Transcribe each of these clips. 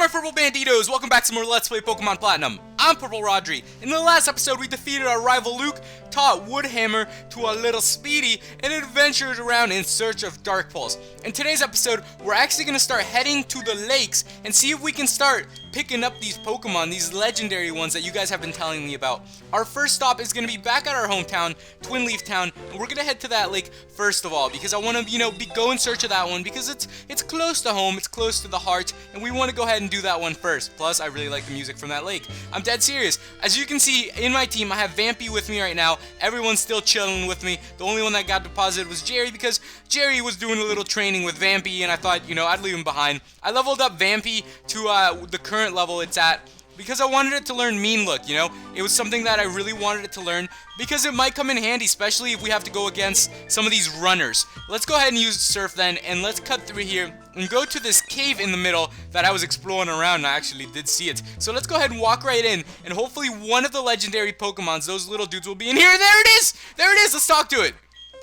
my Purple Banditos, welcome back to more Let's Play Pokemon Platinum. I'm PurpleRodri. In the last episode, we defeated our rival Luke, taught Woodhammer to our little Speedy, and adventured around in search of Dark Pulse. In today's episode, we're actually going to start heading to the lakes and see if we can start picking up these Pokemon, these legendary ones that you guys have been telling me about. Our first stop is going to be back at our hometown, Twin Leaf Town, and we're going to head to that lake first of all, because I want to, go in search of that one, because it's close to home, it's close to the heart, and we want to go ahead and do that one first. Plus, I really like the music from that lake. I'm dead serious. As you can see, in my team, I have Vampy with me right now. Everyone's still chilling with me. The only one that got deposited was Jerry, because Jerry was doing a little training with Vampy, and I thought, I'd leave him behind. I leveled up Vampy to the current level it's at, because I wanted it to learn Mean Look, It was something that I really wanted it to learn, because it might come in handy, especially if we have to go against some of these runners. Let's go ahead and use Surf then, and let's cut through here and go to this cave in the middle that I was exploring around, and I actually did see it. So let's go ahead and walk right in, and hopefully one of the legendary Pokemons, those little dudes, will be in here. There it is! There it is! Let's talk to it!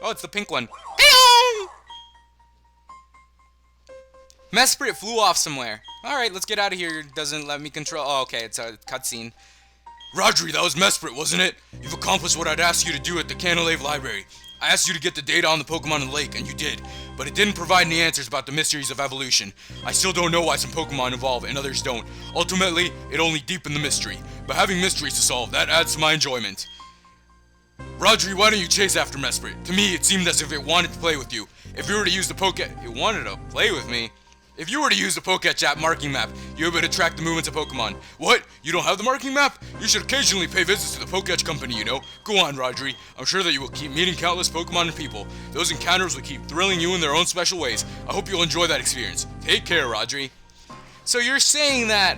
Oh, it's the pink one. Mesprit flew off somewhere. Alright, let's get out of here. It doesn't let me control. Oh, okay, it's a cutscene. Rodri, that was Mesprit, wasn't it? You've accomplished what I'd asked you to do at the Canalave Library. I asked you to get the data on the Pokemon in the lake, and you did. But it didn't provide any answers about the mysteries of evolution. I still don't know why some Pokemon evolve and others don't. Ultimately, it only deepened the mystery. But having mysteries to solve, that adds to my enjoyment. Rodri, why don't you chase after Mesprit? To me, it seemed as if it wanted to play with you. If you were to use the Poketch... It wanted to play with me? If you were to use the Poketch app marking map, you'll be able to track the movements of Pokemon. What? You don't have the marking map? You should occasionally pay visits to the Poketch company, Go on, Rodri. I'm sure that you will keep meeting countless Pokemon and people. Those encounters will keep thrilling you in their own special ways. I hope you'll enjoy that experience. Take care, Rodri. So you're saying that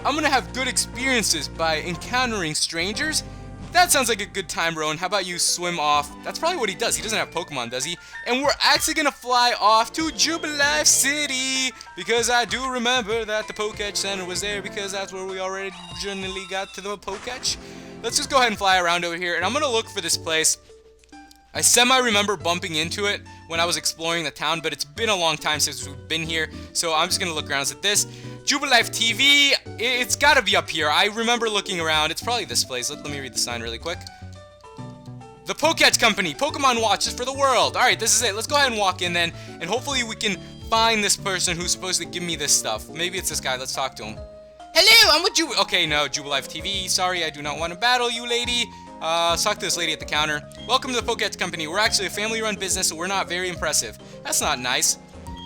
I'm gonna have good experiences by encountering strangers? That sounds like a good time, Rowan. How about you swim off? That's probably what he does. He doesn't have Pokemon, does he? And we're actually going to fly off to Jubilife City, because I do remember that the Poketch Center was there, because that's where we originally got to the Poketch. Let's just go ahead and fly around over here, and I'm going to look for this place. I semi-remember bumping into it when I was exploring the town, but it's been a long time since we've been here, so I'm just going to look around at this. Jubilife TV, it's got to be up here. I remember looking around. It's probably this place. Let me read the sign really quick. The Poketch Company, Pokemon watches for the world. Alright, this is it. Let's go ahead and walk in then, and hopefully we can find this person who's supposed to give me this stuff. Maybe it's this guy. Let's talk to him. Hello, I'm with Okay, no, Jubilife TV. Sorry, I do not want to battle you, lady. Let's talk to this lady at the counter. Welcome to the Poketch Company. We're actually a family-run business, so we're not very impressive. That's not nice.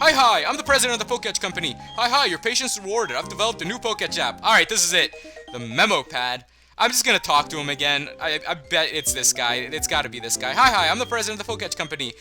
Hi, I'm the president of the Poketch Company. Hi, your patience rewarded. I've developed a new Poketch app. Alright, this is it. The memo pad. I'm just gonna talk to him again. I bet it's this guy. It's gotta be this guy. Hi, I'm the president of the Poketch Company.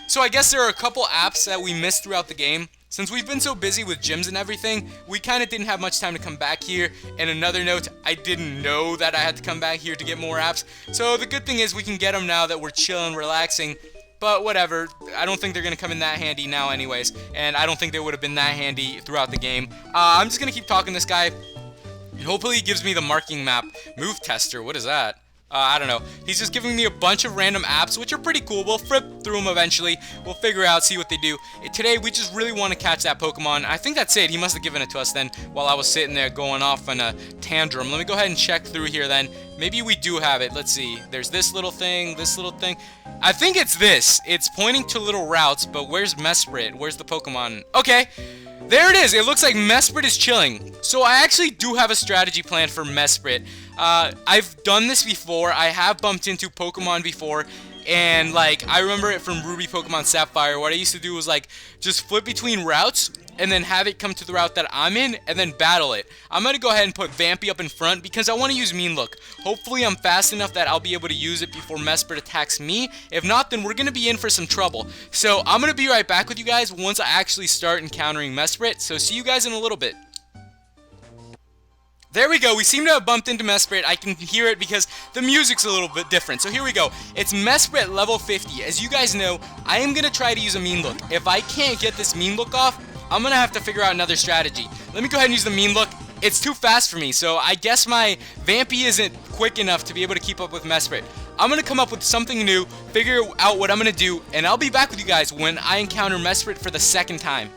So I guess there are a couple apps that we missed throughout the game. Since we've been so busy with gyms and everything, we kind of didn't have much time to come back here. And another note, I didn't know that I had to come back here to get more apps. So the good thing is we can get them now that we're chilling, relaxing. But whatever, I don't think they're going to come in that handy now anyways. And I don't think they would have been that handy throughout the game. I'm just going to keep talking to this guy. And hopefully he gives me the marking map. Move tester, what is that? I don't know. He's just giving me a bunch of random apps, which are pretty cool. We'll flip through them eventually. We'll figure out, see what they do. Today, we just really want to catch that Pokemon. I think that's it. He must have given it to us then while I was sitting there going off on a tantrum. Let me go ahead and check through here then. Maybe we do have it. Let's see. There's this little thing, this little thing. I think it's this. It's pointing to little routes, but where's Mesprit? Where's the Pokemon? Okay. There it is. It looks like Mesprit is chilling. So I actually do have a strategy plan for Mesprit. I've done this before. I have bumped into Pokemon before. And, I remember it from Ruby Pokemon Sapphire. What I used to do was, just flip between routes and then have it come to the route that I'm in and then battle it. I'm going to go ahead and put Vampy up in front because I want to use Mean Look. Hopefully I'm fast enough that I'll be able to use it before Mesprit attacks me. If not, then we're going to be in for some trouble. So I'm going to be right back with you guys once I actually start encountering Mesprit. So see you guys in a little bit. There we go, we seem to have bumped into Mesprit. I can hear it because the music's a little bit different. So here we go. It's Mesfet Level 50. As you guys know, I am going to try to use a Mean Look. If I can't get this Mean Look off, I'm going to have to figure out another strategy. Let me go ahead and use the Mean Look. It's too fast for me, so I guess my Vampy isn't quick enough to be able to keep up with Mesprit. I'm going to come up with something new, figure out what I'm going to do, and I'll be back with you guys when I encounter Mesprit for the second time.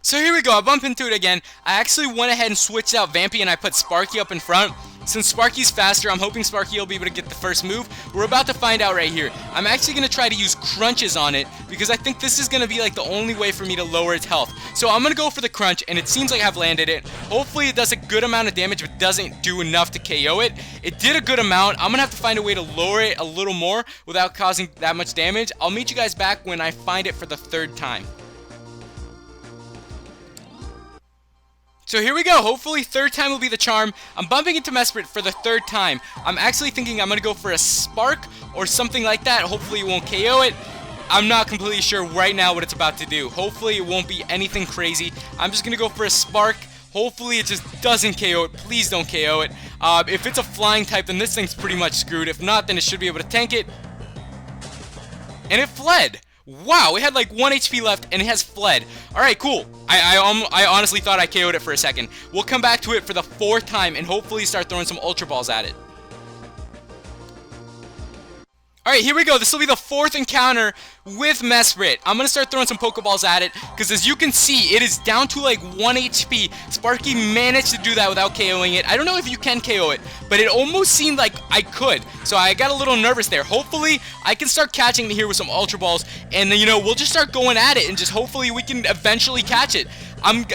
So here we go, I bump into it again. I actually went ahead and switched out Vampy and I put Sparky up in front. Since Sparky's faster, I'm hoping Sparky will be able to get the first move. We're about to find out right here. I'm actually going to try to use crunches on it because I think this is going to be like the only way for me to lower its health. So I'm going to go for the crunch, and it seems like I've landed it. Hopefully it does a good amount of damage but doesn't do enough to KO it. It did a good amount. I'm going to have to find a way to lower it a little more without causing that much damage. I'll meet you guys back when I find it for the third time. So here we go, hopefully third time will be the charm. I'm bumping into Mesprit for the third time. I'm actually thinking I'm going to go for a spark or something like that. Hopefully it won't KO it. I'm not completely sure right now what it's about to do. Hopefully it won't be anything crazy. I'm just going to go for a spark. Hopefully it just doesn't KO it. Please don't KO it. If it's a flying type, then this thing's pretty much screwed. If not, then it should be able to tank it. And it fled. Wow, it had like 1 HP left and it has fled. Alright, cool. I honestly thought I KO'd it for a second. We'll come back to it for the fourth time and hopefully start throwing some Ultra Balls at it. Alright, here we go. This will be the fourth encounter with Mesprit. I'm going to start throwing some Pokeballs at it, because as you can see, it is down to like 1 HP. Sparky managed to do that without KOing it. I don't know if you can KO it, but it almost seemed like I could. So I got a little nervous there. Hopefully, I can start catching it here with some Ultra Balls, and then, you know, we'll just start going at it, and just hopefully we can eventually catch it.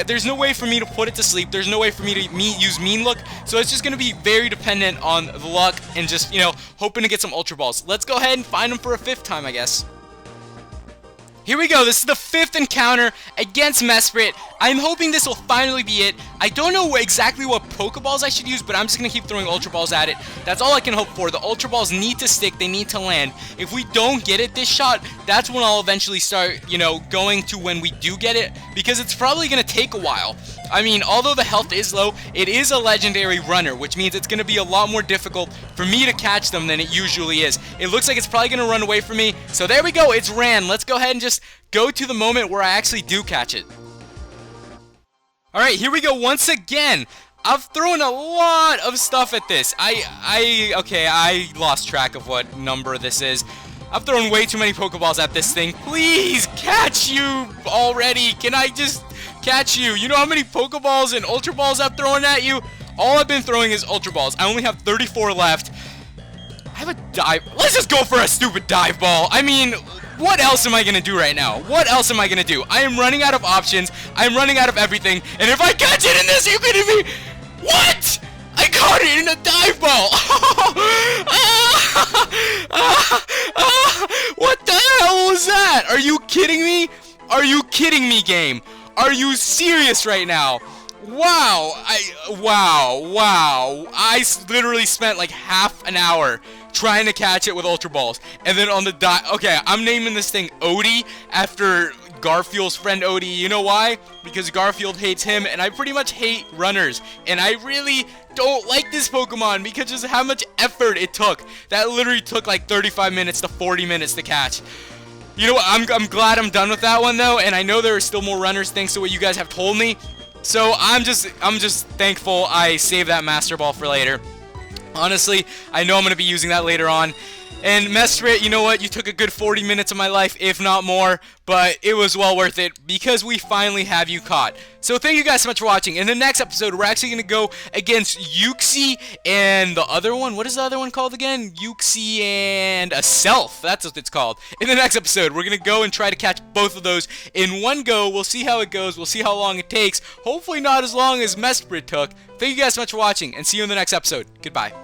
There's no way for me to put it to sleep. There's no way for me to use Mean Look. So it's just going to be very dependent on the luck and just, you know, hoping to get some Ultra Balls. Let's go ahead and find them for a fifth time, I guess. Here we go. This is the fifth encounter against Mesprit. I'm hoping this will finally be it. I don't know exactly what Pokeballs I should use, but I'm just going to keep throwing Ultra Balls at it. That's all I can hope for. The Ultra Balls need to stick. They need to land. If we don't get it this shot, that's when I'll eventually start, you know, going to when we do get it, because it's probably going to take a while. I mean, although the health is low, it is a legendary runner, which means it's going to be a lot more difficult for me to catch them than it usually is. It looks like it's probably going to run away from me. So there we go. It's ran. Let's go ahead and just go to the moment where I actually do catch it. Alright, here we go once again. I've thrown a lot of stuff at this. Okay, I lost track of what number this is. I've thrown way too many Pokeballs at this thing. Please catch you already. Can I just catch you? You know how many Pokeballs and Ultra Balls I've thrown at you? All I've been throwing is Ultra Balls. I only have 34 left. I have a dive. Let's just go for a stupid dive ball. I mean, what else am I going to do right now? What else am I going to do? I am running out of options. I am running out of everything. And if I catch it in this, are you kidding me? What? I caught it in a dive ball. What the hell was that? Are you kidding me? Are you kidding me, game? Are you serious right now? Wow. Wow. I literally spent like half an hour trying to catch it with Ultra Balls. And then on the dot, okay, I'm naming this thing Odie after Garfield's friend Odie. You know why? Because Garfield hates him, and I pretty much hate runners. And I really don't like this Pokemon because just how much effort it took. That literally took like 35 minutes to 40 minutes to catch. You know what? I'm glad I'm done with that one though, and I know there are still more runners thanks to what you guys have told me. So I'm just thankful I saved that Master Ball for later. Honestly, I know I'm going to be using that later on. And Mesprit, you know what? You took a good 40 minutes of my life, if not more, but it was well worth it because we finally have you caught. So thank you guys so much for watching. In the next episode, we're actually going to go against Uxie and the other one. What is the other one called again? Uxie and a Self. That's what it's called. In the next episode, we're going to go and try to catch both of those in one go. We'll see how it goes. We'll see how long it takes. Hopefully not as long as Mesprit took. Thank you guys so much for watching, and see you in the next episode. Goodbye.